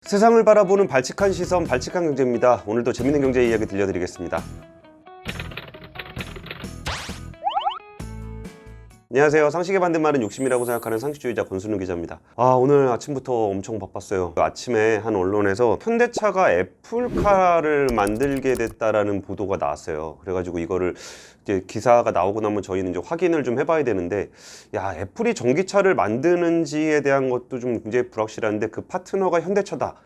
세상을 바라보는 발칙한 시선, 발칙한 경제입니다. 오늘도 재밌는 경제 이야기 들려드리겠습니다. 안녕하세요. 상식에 반대 말은 욕심이라고 생각하는 상식주의자 권순우 기자입니다. 오늘 아침부터 엄청 바빴어요. 아침에 한 언론에서 현대차가 애플카를 만들게 됐다라는 보도가 나왔어요. 그래가지고 이거를 이제 기사가 나오고 나면 저희는 이제 확인을 좀 해봐야 되는데, 애플이 전기차를 만드는지에 대한 것도 좀 굉장히 불확실한데 그 파트너가 현대차다.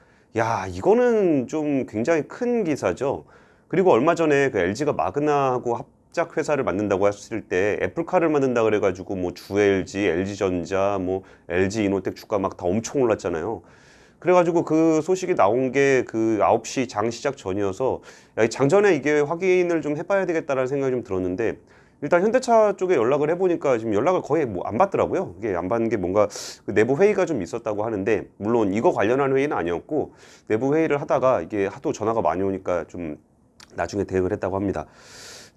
이거는 좀 굉장히 큰 기사죠. 그리고 얼마 전에 그 LG가 마그나하고 합작 회사를 만든다고 했을 때 애플카를 만든다 그래가지고 뭐 주LG, LG전자, 뭐 LG이노텍 주가 막 다 엄청 올랐잖아요. 그래가지고 그 소식이 나온 게 그 9시 장 시작 전이어서 장전에 이게 확인을 좀 해봐야 되겠다라는 생각이 좀 들었는데, 일단 현대차 쪽에 연락을 해보니까 지금 연락을 거의 뭐 안 받더라고요. 이게 안 받는 게 뭔가 그 내부 회의가 좀 있었다고 하는데, 물론 이거 관련한 회의는 아니었고 내부 회의를 하다가 이게 하도 전화가 많이 오니까 좀 나중에 대응을 했다고 합니다.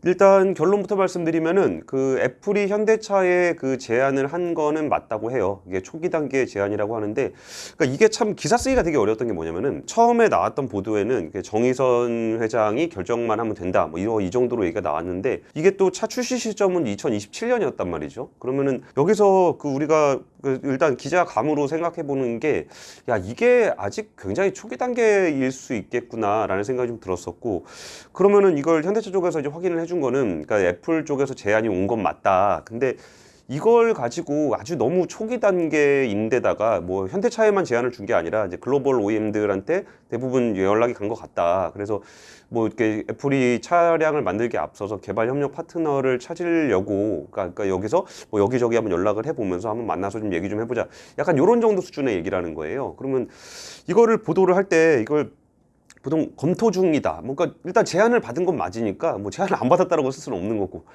일단 결론부터 말씀드리면은 그 애플이 현대차에 그 제안을 한 거는 맞다고 해요. 이게 초기 단계 제안이라고 하는데, 그러니까 이게 참 기사 쓰기가 되게 어려웠던 게 뭐냐면은, 처음에 나왔던 보도에는 정의선 회장이 결정만 하면 된다, 뭐 이 정도로 얘기가 나왔는데, 이게 또 차 출시 시점은 2027년이었단 말이죠. 그러면은 여기서 그 우리가 일단 기자 감으로 생각해 보는 게, 이게 아직 굉장히 초기 단계일 수 있겠구나라는 생각이 좀 들었었고, 그러면은 이걸 현대차 쪽에서 이제 확인을 해준 거는, 그러니까 애플 쪽에서 제안이 온 건 맞다. 근데 이걸 가지고 아주 너무 초기 단계인데다가 뭐 현대차에만 제안을 준 게 아니라 이제 글로벌 OEM들한테 대부분 연락이 간 것 같다. 그래서 뭐 이렇게 애플이 차량을 만들기에 앞서서 개발 협력 파트너를 찾으려고, 그러니까 여기서 뭐 여기저기 한번 연락을 해보면서 한번 만나서 좀 얘기 좀 해보자. 약간 이런 정도 수준의 얘기라는 거예요. 그러면 이거를 보도를 할 때 이걸 보통 검토 중이다. 뭔가 일단 제안을 받은 건 맞으니까 뭐 제안을 안 받았다라고 쓸 수는 없는 거고.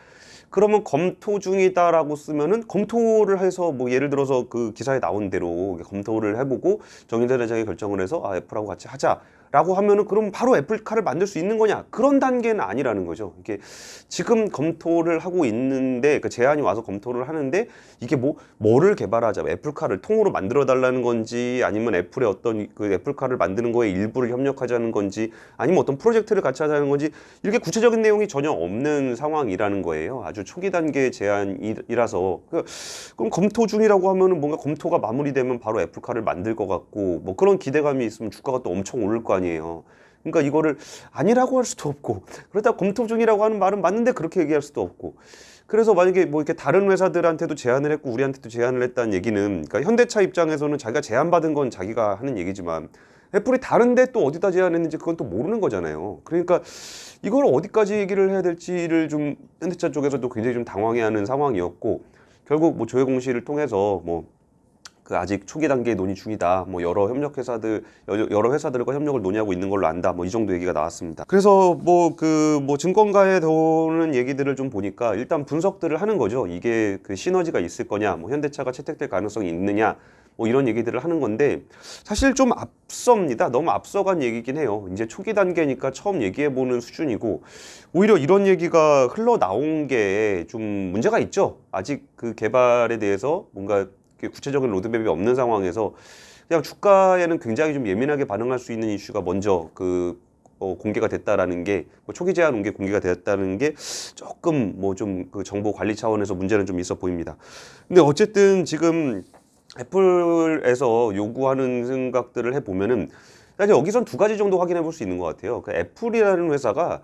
그러면 검토 중이다라고 쓰면은 검토를 해서 뭐 예를 들어서 그 기사에 나온 대로 검토를 해보고 정의선 회장이 결정을 해서 애플하고 같이 하자라고 하면은 그럼 바로 애플카를 만들 수 있는 거냐? 그런 단계는 아니라는 거죠. 이게 지금 검토를 하고 있는데, 그 제안이 와서 검토를 하는데, 이게 뭐를 개발하자, 애플카를 통으로 만들어 달라는 건지, 아니면 애플의 어떤 그 애플카를 만드는 거에 일부를 협력하자는 건지, 아니면 어떤 프로젝트를 같이 하자는 건지, 이렇게 구체적인 내용이 전혀 없는 상황이라는 거예요. 아주 초기 단계 제안이라서. 그럼 검토 중이라고 하면은 뭔가 검토가 마무리되면 바로 애플카를 만들 것 같고, 뭐 그런 기대감이 있으면 주가가 또 엄청 오를 거 아니에요. 그러니까 이거를 아니라고 할 수도 없고, 그렇다고 검토 중이라고 하는 말은 맞는데 그렇게 얘기할 수도 없고. 그래서 만약에 뭐 이렇게 다른 회사들한테도 제안을 했고 우리한테도 제안을 했다는 얘기는, 그러니까 현대차 입장에서는 자기가 제안받은 건 자기가 하는 얘기지만, 애플이 다른데 또 어디다 제안했는지 그건 또 모르는 거잖아요. 그러니까 이걸 어디까지 얘기를 해야 될지를 좀 현대차 쪽에서도 굉장히 좀 당황해하는 상황이었고, 결국 뭐 조회 공시를 통해서 뭐 그 아직 초기 단계 논의 중이다. 뭐 여러 회사들과 협력을 논의하고 있는 걸로 안다. 뭐 이 정도 얘기가 나왔습니다. 그래서 뭐 증권가에 도는 얘기들을 좀 보니까 일단 분석들을 하는 거죠. 이게 그 시너지가 있을 거냐, 뭐 현대차가 채택될 가능성이 있느냐, 뭐 이런 얘기들을 하는 건데, 사실 좀 앞섭니다. 너무 앞서간 얘기긴 해요. 이제 초기 단계니까 처음 얘기해보는 수준이고, 오히려 이런 얘기가 흘러나온 게 좀 문제가 있죠. 아직 그 개발에 대해서 뭔가 구체적인 로드맵이 없는 상황에서 그냥 주가에는 굉장히 좀 예민하게 반응할 수 있는 이슈가 먼저 공개가 됐다라는 게, 초기 제한 온 게 공개가 됐다는 게 조금 뭐 좀 그 정보 관리 차원에서 문제는 좀 있어 보입니다. 근데 어쨌든 지금 애플에서 요구하는 생각들을 해보면은, 사실 여기선 두 가지 정도 확인해 볼 수 있는 것 같아요. 그 애플이라는 회사가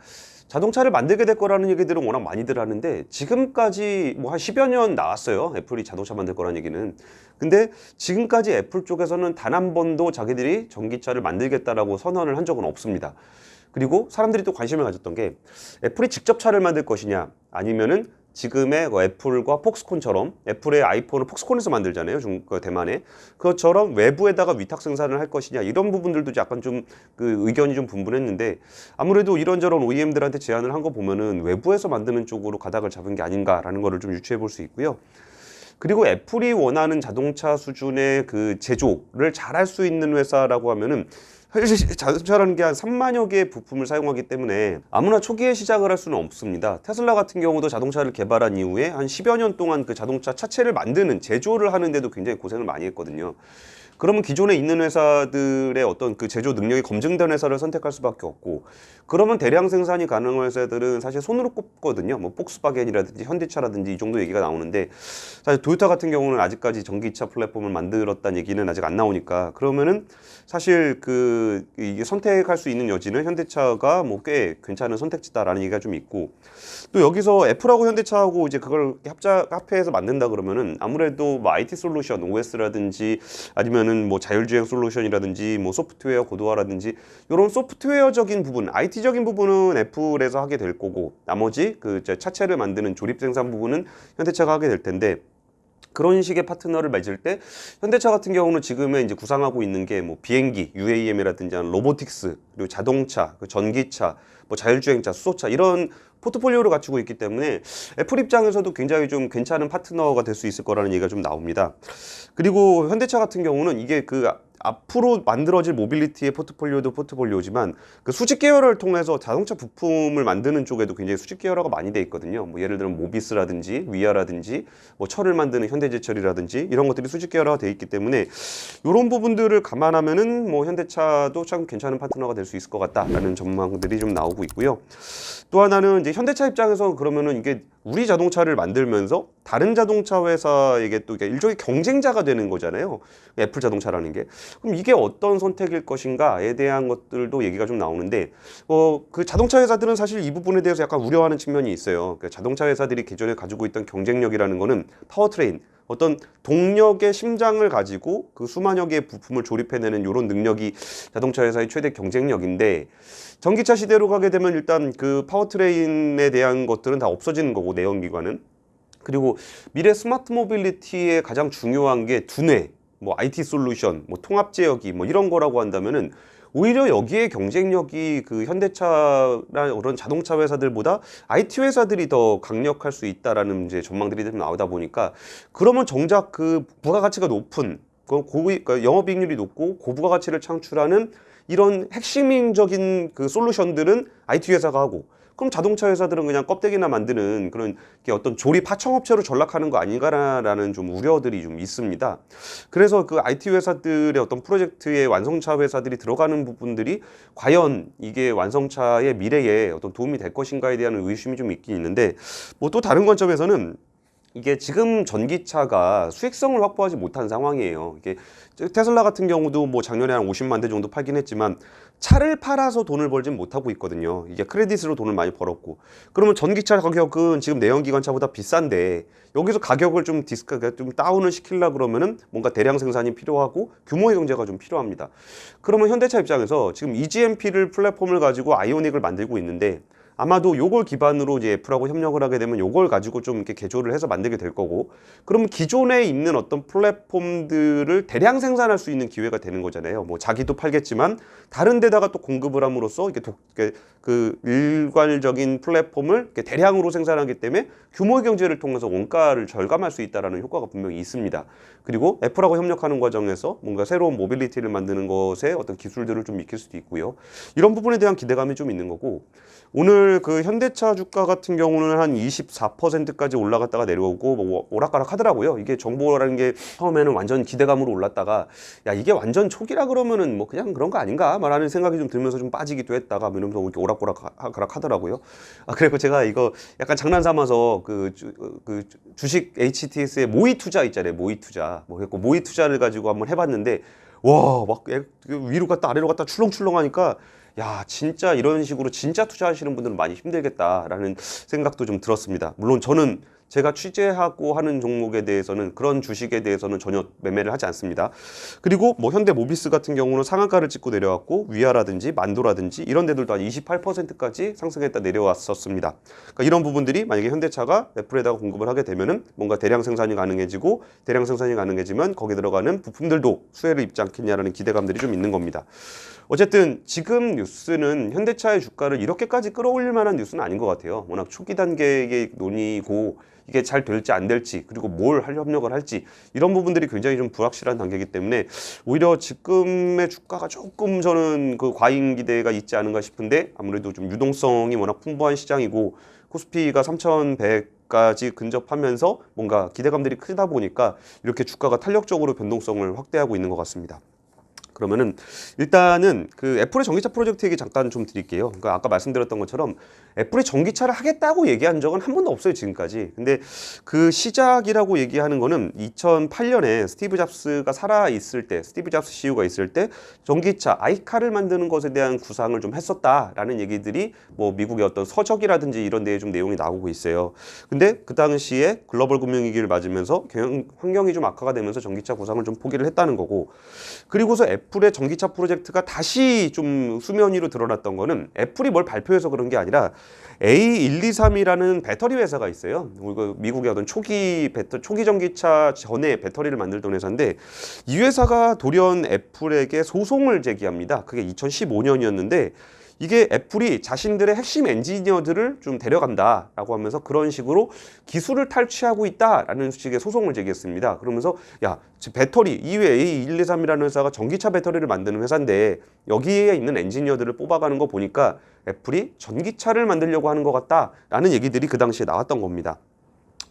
자동차를 만들게 될 거라는 얘기들은 워낙 많이들 하는데, 지금까지 뭐 한 10여 년 나왔어요. 애플이 자동차 만들 거라는 얘기는. 근데 지금까지 애플 쪽에서는 단 한 번도 자기들이 전기차를 만들겠다라고 선언을 한 적은 없습니다. 그리고 사람들이 또 관심을 가졌던 게, 애플이 직접 차를 만들 것이냐, 아니면은 지금의 애플과 폭스콘처럼, 애플의 아이폰을 폭스콘에서 만들잖아요, 대만에. 그것처럼 외부에다가 위탁 생산을 할 것이냐, 이런 부분들도 약간 좀 그 의견이 좀 분분했는데, 아무래도 이런저런 OEM들한테 제안을 한 거 보면은 외부에서 만드는 쪽으로 가닥을 잡은 게 아닌가라는 거를 좀 유추해 볼 수 있고요. 그리고 애플이 원하는 자동차 수준의 그 제조를 잘할 수 있는 회사라고 하면은, 사실 자동차라는 게 한 3만여 개의 부품을 사용하기 때문에 아무나 초기에 시작을 할 수는 없습니다. 테슬라 같은 경우도 자동차를 개발한 이후에 한 10여 년 동안 그 자동차 차체를 만드는, 제조를 하는데도 굉장히 고생을 많이 했거든요. 그러면 기존에 있는 회사들의 어떤 그 제조 능력이 검증된 회사를 선택할 수밖에 없고, 그러면 대량 생산이 가능한 회사들은 사실 손으로 꼽거든요. 뭐 폭스바겐이라든지 현대차라든지 이 정도 얘기가 나오는데, 사실 도요타 같은 경우는 아직까지 전기차 플랫폼을 만들었다는 얘기는 아직 안 나오니까, 그러면은 사실 이게 선택할 수 있는 여지는 현대차가 뭐 꽤 괜찮은 선택지다라는 얘기가 좀 있고, 또 여기서 애플하고 현대차하고 이제 그걸 합해해서 만든다 그러면은 아무래도 뭐 IT 솔루션, OS라든지 아니면은 뭐 자율주행 솔루션이라든지 뭐 소프트웨어 고도화라든지 이런 소프트웨어적인 부분, IT적인 부분은 애플에서 하게 될 거고, 나머지 그 차체를 만드는 조립 생산 부분은 현대차가 하게 될 텐데, 그런 식의 파트너를 맺을 때 현대차 같은 경우는 지금에 이제 구상하고 있는 게 뭐 비행기, UAM이라든지 로보틱스, 그리고 자동차, 전기차, 뭐 자율주행차, 수소차 이런 포트폴리오를 갖추고 있기 때문에 애플 입장에서도 굉장히 좀 괜찮은 파트너가 될 수 있을 거라는 얘기가 좀 나옵니다. 그리고 현대차 같은 경우는 이게 앞으로 만들어질 모빌리티의 포트폴리오도 포트폴리오지만 그 수직 계열을 통해서 자동차 부품을 만드는 쪽에도 굉장히 수직 계열화가 많이 돼 있거든요. 뭐 예를 들면 모비스라든지 위아라든지 뭐 철을 만드는 현대제철이라든지 이런 것들이 수직 계열화가 돼 있기 때문에 이런 부분들을 감안하면은 뭐 현대차도 참 괜찮은 파트너가 될 수 있을 것 같다라는 전망들이 좀 나오고 있고요. 또 하나는 이제 현대차 입장에서 그러면은 이게 우리 자동차를 만들면서 다른 자동차 회사에게 또 일종의 경쟁자가 되는 거잖아요. 애플 자동차라는 게. 그럼 이게 어떤 선택일 것인가에 대한 것들도 얘기가 좀 나오는데, 그 자동차 회사들은 사실 이 부분에 대해서 약간 우려하는 측면이 있어요. 그러니까 자동차 회사들이 기존에 가지고 있던 경쟁력이라는 거는 파워트레인, 어떤 동력의 심장을 가지고 그 수만여 개의 부품을 조립해내는 이런 능력이 자동차 회사의 최대 경쟁력인데, 전기차 시대로 가게 되면 일단 그 파워트레인에 대한 것들은 다 없어지는 거고, 내연기관은. 그리고 미래 스마트 모빌리티의 가장 중요한 게 두뇌, 뭐 IT 솔루션, 뭐 통합 제어기 뭐 이런 거라고 한다면은 오히려 여기에 경쟁력이 그 현대차나 이런 자동차 회사들보다 IT 회사들이 더 강력할 수 있다라는 이제 전망들이 좀 나오다 보니까, 그러면 정작 그 부가가치가 높은 그러니까 영업이익률이 높고 고부가가치를 창출하는 이런 핵심적인 그 솔루션들은 IT 회사가 하고, 그럼 자동차 회사들은 그냥 껍데기나 만드는 그런 어떤 조립 하청업체로 전락하는 거 아닌가라는 좀 우려들이 좀 있습니다. 그래서 그 IT 회사들의 어떤 프로젝트에 완성차 회사들이 들어가는 부분들이 과연 이게 완성차의 미래에 어떤 도움이 될 것인가에 대한 의심이 좀 있긴 있는데, 뭐 또 다른 관점에서는 이게 지금 전기차가 수익성을 확보하지 못한 상황이에요. 이게 테슬라 같은 경우도 뭐 작년에 한 50만 대 정도 팔긴 했지만 차를 팔아서 돈을 벌진 못하고 있거든요. 이게 크레딧으로 돈을 많이 벌었고, 그러면 전기차 가격은 지금 내연기관차보다 비싼데 여기서 가격을 좀 다운을 시키려 그러면은 뭔가 대량 생산이 필요하고 규모의 경제가 좀 필요합니다. 그러면 현대차 입장에서 지금 EGMP를 플랫폼을 가지고 아이오닉을 만들고 있는데, 아마도 요걸 기반으로 이제 애플하고 협력을 하게 되면 요걸 가지고 좀 이렇게 개조를 해서 만들게 될 거고, 그러면 기존에 있는 어떤 플랫폼들을 대량 생산할 수 있는 기회가 되는 거잖아요. 뭐 자기도 팔겠지만 다른 데다가 또 공급을 함으로써 이렇게 그 일괄적인 플랫폼을 이렇게 대량으로 생산하기 때문에 규모 경제를 통해서 원가를 절감할 수 있다라는 효과가 분명히 있습니다. 그리고 애플하고 협력하는 과정에서 뭔가 새로운 모빌리티를 만드는 것에 어떤 기술들을 좀 익힐 수도 있고요. 이런 부분에 대한 기대감이 좀 있는 거고, 오늘 그 현대차 주가 같은 경우는 한 24%까지 올라갔다가 내려오고 뭐 오락가락 하더라고요. 이게 정보라는 게 처음에는 완전 기대감으로 올랐다가 야 이게 완전 초기라 그러면은 뭐 그냥 그런 거 아닌가 말하는 생각이 좀 들면서 좀 빠지기도 했다가 이러면서 이렇게 오락가락 하더라고요. 그리고 제가 이거 약간 장난 삼아서 그 주식 HTS의 모의 투자 있잖아요. 모의 투자. 뭐 했고 모의 투자를 가지고 한번 해봤는데 와 막 위로 갔다 아래로 갔다 출렁출렁 하니까 야 진짜 이런 식으로 진짜 투자하시는 분들은 많이 힘들겠다라는 생각도 좀 들었습니다. 물론 저는 제가 취재하고 하는 종목에 대해서는 그런 주식에 대해서는 전혀 매매를 하지 않습니다. 그리고 뭐 현대모비스 같은 경우는 상한가를 찍고 내려왔고 위아라든지 만도라든지 이런 데들도 한 28%까지 상승했다 내려왔었습니다. 그러니까 이런 부분들이 만약에 현대차가 애플에다가 공급을 하게 되면은 뭔가 대량 생산이 가능해지고, 대량 생산이 가능해지면 거기 들어가는 부품들도 수혜를 입지 않겠냐라는 기대감들이 좀 있는 겁니다. 어쨌든 지금 뉴스는 현대차의 주가를 이렇게까지 끌어올릴 만한 뉴스는 아닌 것 같아요. 워낙 초기 단계의 논의고 이게 잘 될지 안 될지, 그리고 뭘 협력을 할지 이런 부분들이 굉장히 좀 불확실한 단계이기 때문에 오히려 지금의 주가가 조금 저는 그 과잉 기대가 있지 않은가 싶은데, 아무래도 좀 유동성이 워낙 풍부한 시장이고 코스피가 3,100 까지 근접하면서 뭔가 기대감들이 크다 보니까 이렇게 주가가 탄력적으로 변동성을 확대하고 있는 것 같습니다. 그러면은 일단은 그 애플의 전기차 프로젝트 얘기 잠깐 좀 드릴게요. 그러니까 아까 말씀드렸던 것처럼 애플이 전기차를 하겠다고 얘기한 적은 한 번도 없어요, 지금까지. 근데 그 시작이라고 얘기하는 거는 2008년에 스티브 잡스가 살아 있을 때, 스티브 잡스 CEO가 있을 때 전기차 아이카를 만드는 것에 대한 구상을 좀 했었다라는 얘기들이 뭐 미국의 어떤 서적이라든지 이런 데에 좀 내용이 나오고 있어요. 근데 그 당시에 글로벌 금융위기를 맞으면서 환경이 좀 악화가 되면서 전기차 구상을 좀 포기를 했다는 거고, 그리고서 애플의 전기차 프로젝트가 다시 좀 수면 위로 드러났던 거는 애플이 뭘 발표해서 그런 게 아니라 A123이라는 배터리 회사가 있어요. 미국의 어떤 초기 전기차 전에 배터리를 만들던 회사인데, 이 회사가 돌연 애플에게 소송을 제기합니다. 그게 2015년이었는데 이게 애플이 자신들의 핵심 엔지니어들을 좀 데려간다라고 하면서 그런 식으로 기술을 탈취하고 있다라는 식의 소송을 제기했습니다. 그러면서 야, 배터리 이외에 A123이라는 회사가 전기차 배터리를 만드는 회사인데 여기에 있는 엔지니어들을 뽑아가는 거 보니까 애플이 전기차를 만들려고 하는 것 같다라는 얘기들이 그 당시에 나왔던 겁니다.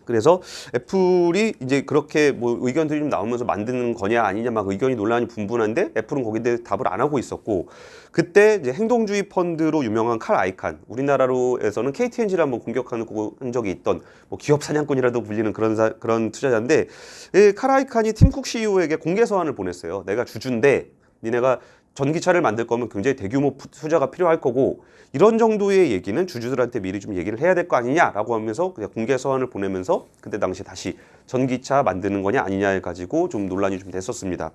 그래서 애플이 이제 그렇게 뭐 의견들이 좀 나오면서 만드는 거냐 아니냐 막 의견이 논란이 분분한데 애플은 거기에 대해 답을 안 하고 있었고, 그때 이제 행동주의 펀드로 유명한 칼 아이칸, 우리나라로에서는 KTNG를 한번 공격한 적이 있던 뭐 기업 사냥꾼이라도 불리는 그런 투자자인데, 이 칼 아이칸이 팀쿡 CEO에게 공개 서한을 보냈어요. 내가 주주인데 니네가 전기차를 만들 거면 굉장히 대규모 투자가 필요할 거고 이런 정도의 얘기는 주주들한테 미리 좀 얘기를 해야 될 거 아니냐라고 하면서 그냥 공개 서한을 보내면서 그때 당시 다시 전기차 만드는 거냐 아니냐에 가지고 좀 논란이 좀 됐었습니다.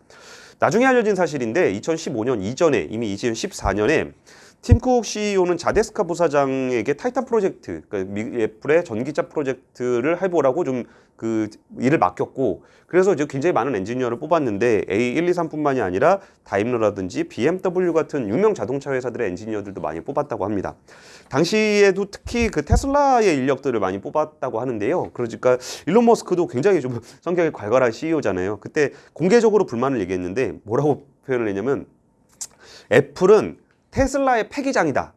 나중에 알려진 사실인데 2015년 이전에 이미 2014년에 팀쿡 CEO는 자데스카 부사장에게 타이탄 프로젝트, 그러니까 애플의 전기차 프로젝트를 해보라고 좀 그 일을 맡겼고, 그래서 이제 굉장히 많은 엔지니어를 뽑았는데 A123뿐만이 아니라 다임러라든지 BMW 같은 유명 자동차 회사들의 엔지니어들도 많이 뽑았다고 합니다. 당시에도 특히 그 테슬라의 인력들을 많이 뽑았다고 하는데요. 그러니까 일론 머스크도 굉장히 좀 성격이 괄괄한 CEO잖아요. 그때 공개적으로 불만을 얘기했는데 뭐라고 표현을 했냐면 애플은 테슬라의 패기장이다.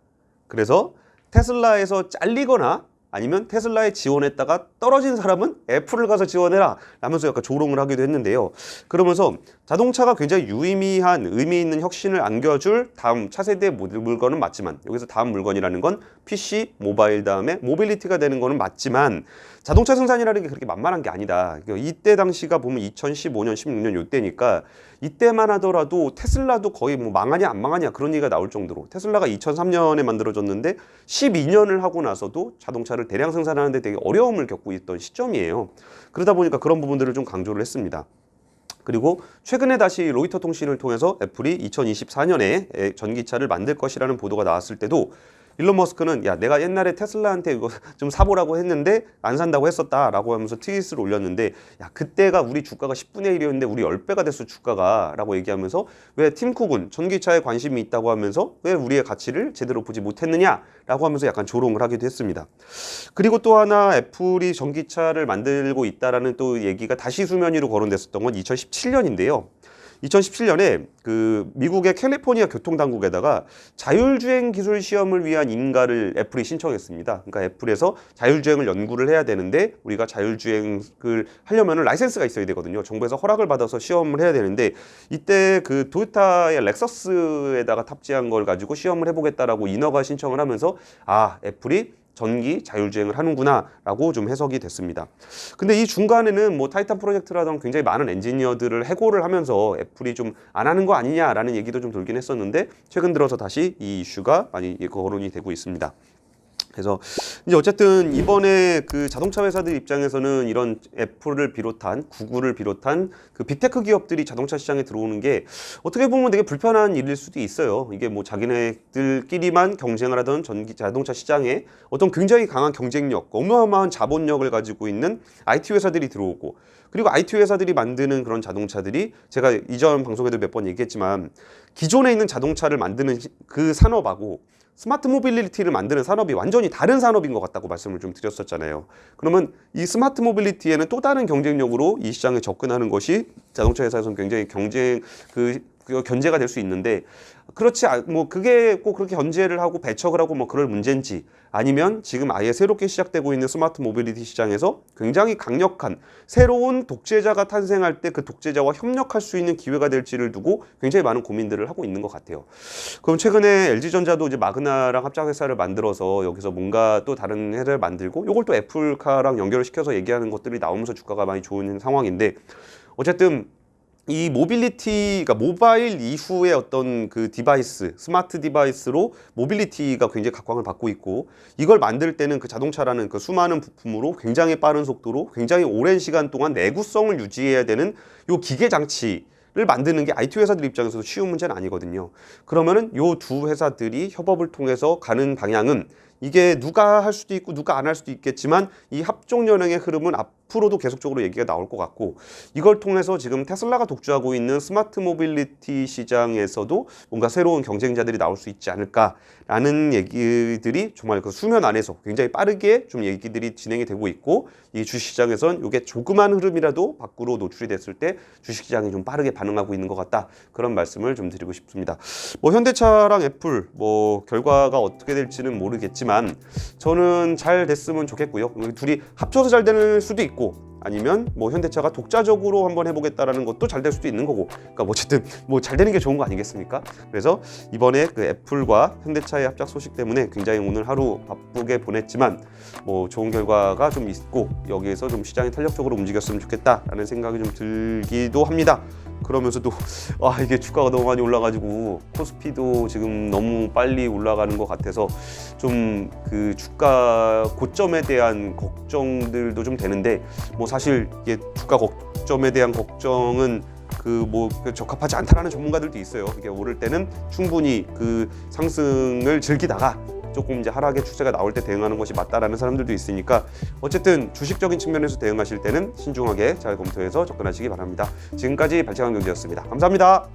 그래서 테슬라에서 잘리거나 아니면 테슬라에 지원했다가 떨어진 사람은 애플을 가서 지원해라 라면서 약간 조롱을 하기도 했는데요. 그러면서 자동차가 굉장히 유의미한 의미 있는 혁신을 안겨줄 다음 차세대 물건은 맞지만, 여기서 다음 물건이라는 건 PC, 모바일 다음에 모빌리티가 되는 거는 맞지만 자동차 생산이라는 게 그렇게 만만한 게 아니다. 이때 당시가 보면 2015년, 16년 이때니까 이때만 하더라도 테슬라도 거의 뭐 망하냐 안 망하냐 그런 얘기가 나올 정도로, 테슬라가 2003년에 만들어졌는데 12년을 하고 나서도 자동차를 대량 생산하는데 되게 어려움을 겪고 있던 시점이에요. 그러다 보니까 그런 부분들을 좀 강조를 했습니다. 그리고 최근에 다시 로이터 통신을 통해서 애플이 2024년에 전기차를 만들 것이라는 보도가 나왔을 때도 일론 머스크는 야, 내가 옛날에 테슬라한테 이거 좀 사보라고 했는데 안 산다고 했었다라고 하면서 트윗을 올렸는데, 야, 그때가 우리 주가가 10분의 1이었는데 우리 10배가 됐어 주가가 라고 얘기하면서 왜 팀쿡은 전기차에 관심이 있다고 하면서 왜 우리의 가치를 제대로 보지 못했느냐라고 하면서 약간 조롱을 하기도 했습니다. 그리고 또 하나 애플이 전기차를 만들고 있다라는 또 얘기가 다시 수면 위로 거론됐었던 건 2017년인데요. 2017년에 그 미국의 캘리포니아 교통당국에다가 자율주행 기술 시험을 위한 인가를 애플이 신청했습니다. 그러니까 애플에서 자율주행을 연구를 해야 되는데 우리가 자율주행을 하려면 라이센스가 있어야 되거든요. 정부에서 허락을 받아서 시험을 해야 되는데 이때 그 토요타의 렉서스에다가 탑재한 걸 가지고 시험을 해보겠다라고 인허가 신청을 하면서 아, 애플이 전기 자율주행을 하는구나 라고 좀 해석이 됐습니다. 근데 이 중간에는 뭐 타이탄 프로젝트라던 굉장히 많은 엔지니어들을 해고를 하면서 애플이 좀 안 하는 거 아니냐라는 얘기도 좀 돌긴 했었는데 최근 들어서 다시 이 이슈가 많이 거론이 되고 있습니다. 그래서 이제 어쨌든 이번에 그 자동차 회사들 입장에서는 이런 애플을 비롯한 구글을 비롯한 그 빅테크 기업들이 자동차 시장에 들어오는 게 어떻게 보면 되게 불편한 일일 수도 있어요. 이게 뭐 자기네들끼리만 경쟁을 하던 자동차 시장에 어떤 굉장히 강한 경쟁력, 어마어마한 자본력을 가지고 있는 IT 회사들이 들어오고, 그리고 IT 회사들이 만드는 그런 자동차들이 제가 이전 방송에도 몇 번 얘기했지만 기존에 있는 자동차를 만드는 그 산업하고 스마트 모빌리티를 만드는 산업이 완전히 다른 산업인 것 같다고 말씀을 좀 드렸었잖아요. 그러면 이 스마트 모빌리티에는 또 다른 경쟁력으로 이 시장에 접근하는 것이 자동차 회사에서는 굉장히 견제가 될 수 있는데, 그렇지 뭐 그게 꼭 그렇게 견제를 하고 배척을 하고 뭐 그럴 문제인지, 아니면 지금 아예 새롭게 시작되고 있는 스마트 모빌리티 시장에서 굉장히 강력한 새로운 독재자가 탄생할 때 그 독재자와 협력할 수 있는 기회가 될지를 두고 굉장히 많은 고민들을 하고 있는 것 같아요. 그럼 최근에 LG전자도 이제 마그나랑 합작 회사를 만들어서 여기서 뭔가 또 다른 회사를 만들고 이걸 또 애플카랑 연결을 시켜서 얘기하는 것들이 나오면서 주가가 많이 좋은 상황인데, 어쨌든 이 모빌리티, 그러니까 모바일 이후의 어떤 그 디바이스, 스마트 디바이스로 모빌리티가 굉장히 각광을 받고 있고, 이걸 만들 때는 그 자동차라는 그 수많은 부품으로 굉장히 빠른 속도로 굉장히 오랜 시간 동안 내구성을 유지해야 되는 요 기계 장치를 만드는 게 IT 회사들 입장에서도 쉬운 문제는 아니거든요. 그러면은 요 두 회사들이 협업을 통해서 가는 방향은, 이게 누가 할 수도 있고 누가 안 할 수도 있겠지만 이 합종연행의 흐름은 앞으로도 계속적으로 얘기가 나올 것 같고, 이걸 통해서 지금 테슬라가 독주하고 있는 스마트 모빌리티 시장에서도 뭔가 새로운 경쟁자들이 나올 수 있지 않을까라는 얘기들이 정말 그 수면 안에서 굉장히 빠르게 좀 얘기들이 진행이 되고 있고, 이 주식시장에선 이게 조그만 흐름이라도 밖으로 노출이 됐을 때 주식시장이 좀 빠르게 반응하고 있는 것 같다, 그런 말씀을 좀 드리고 싶습니다. 뭐 현대차랑 애플 뭐 결과가 어떻게 될지는 모르겠지만 저는 잘 됐으면 좋겠고요. 둘이 합쳐서 잘 되는 수도 있고, 아니면 뭐 현대차가 독자적으로 한번 해보겠다라는 것도 잘 될 수도 있는 거고, 그러니까 뭐 어쨌든 뭐 잘 되는 게 좋은 거 아니겠습니까? 그래서 이번에 그 애플과 현대차의 합작 소식 때문에 굉장히 오늘 하루 바쁘게 보냈지만 뭐 좋은 결과가 좀 있고, 여기에서 좀 시장이 탄력적으로 움직였으면 좋겠다라는 생각이 좀 들기도 합니다. 그러면서도 이게 주가가 너무 많이 올라가지고 코스피도 지금 너무 빨리 올라가는 것 같아서 좀 그 주가 고점에 대한 걱정들도 좀 되는데, 뭐 사실 이게 주가 고점에 대한 걱정은 그 뭐 적합하지 않다라는 전문가들도 있어요. 이게 오를 때는 충분히 그 상승을 즐기다가 조금 이제 하락의 추세가 나올 때 대응하는 것이 맞다라는 사람들도 있으니까, 어쨌든 주식적인 측면에서 대응하실 때는 신중하게 잘 검토해서 접근하시기 바랍니다. 지금까지 발전한 경제였습니다. 감사합니다.